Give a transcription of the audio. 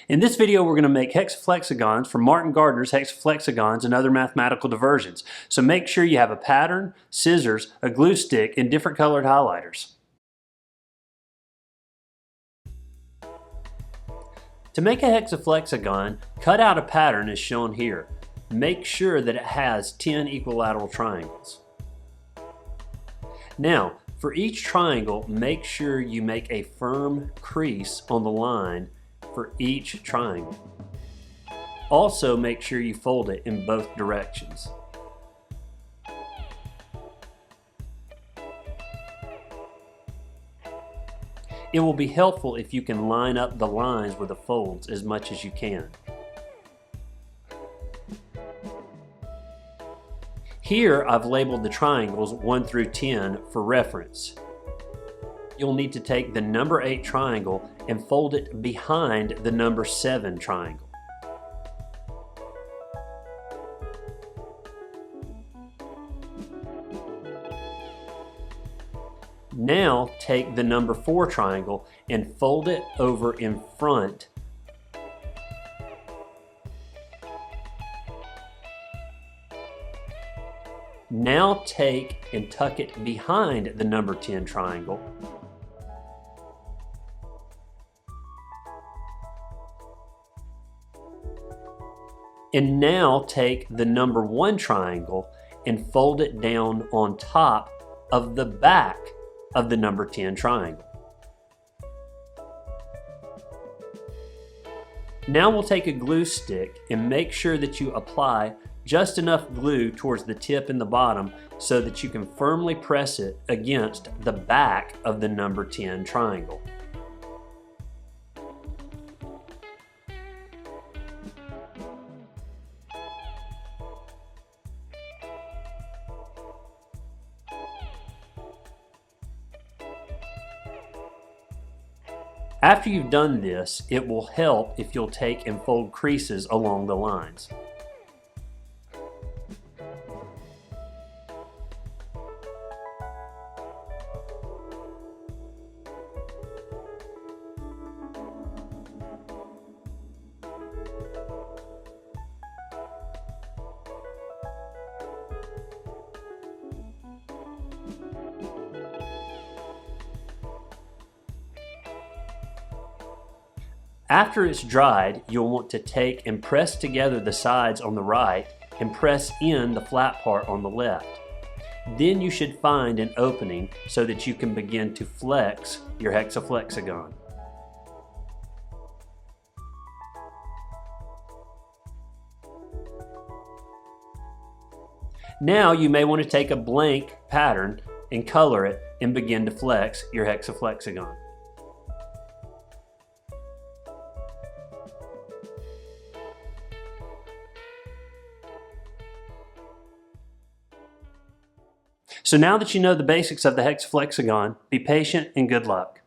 In this video, we're going to make hexaflexagons from Martin Gardner's Hexaflexagons and other mathematical diversions. So make sure you have a pattern, scissors, a glue stick, and different colored highlighters. To make a hexaflexagon, cut out a pattern as shown here. Make sure that it has 10 equilateral triangles. Now, for each triangle, make sure you make a firm crease on the line for each triangle. Also, make sure you fold it in both directions. It will be helpful if you can line up the lines with the folds as much as you can. Here I've labeled the triangles 1 through 10 for reference. You'll need to take the number 8 triangle and fold it behind the number 7 triangle. Now take the number 4 triangle and fold it over in front . Now take and tuck it behind the number 10 triangle . And now take the number 1 triangle and fold it down on top of the back of the number 10 triangle. Now we'll take a glue stick and make sure that you apply just enough glue towards the tip and the bottom so that you can firmly press it against the back of the number 10 triangle. After you've done this, it will help if you'll take and fold creases along the lines. After it's dried, you'll want to take and press together the sides on the right and press in the flat part on the left. Then you should find an opening so that you can begin to flex your hexaflexagon. Now you may want to take a blank pattern and color it and begin to flex your hexaflexagon. So now that you know the basics of the hexaflexagon, be patient and good luck.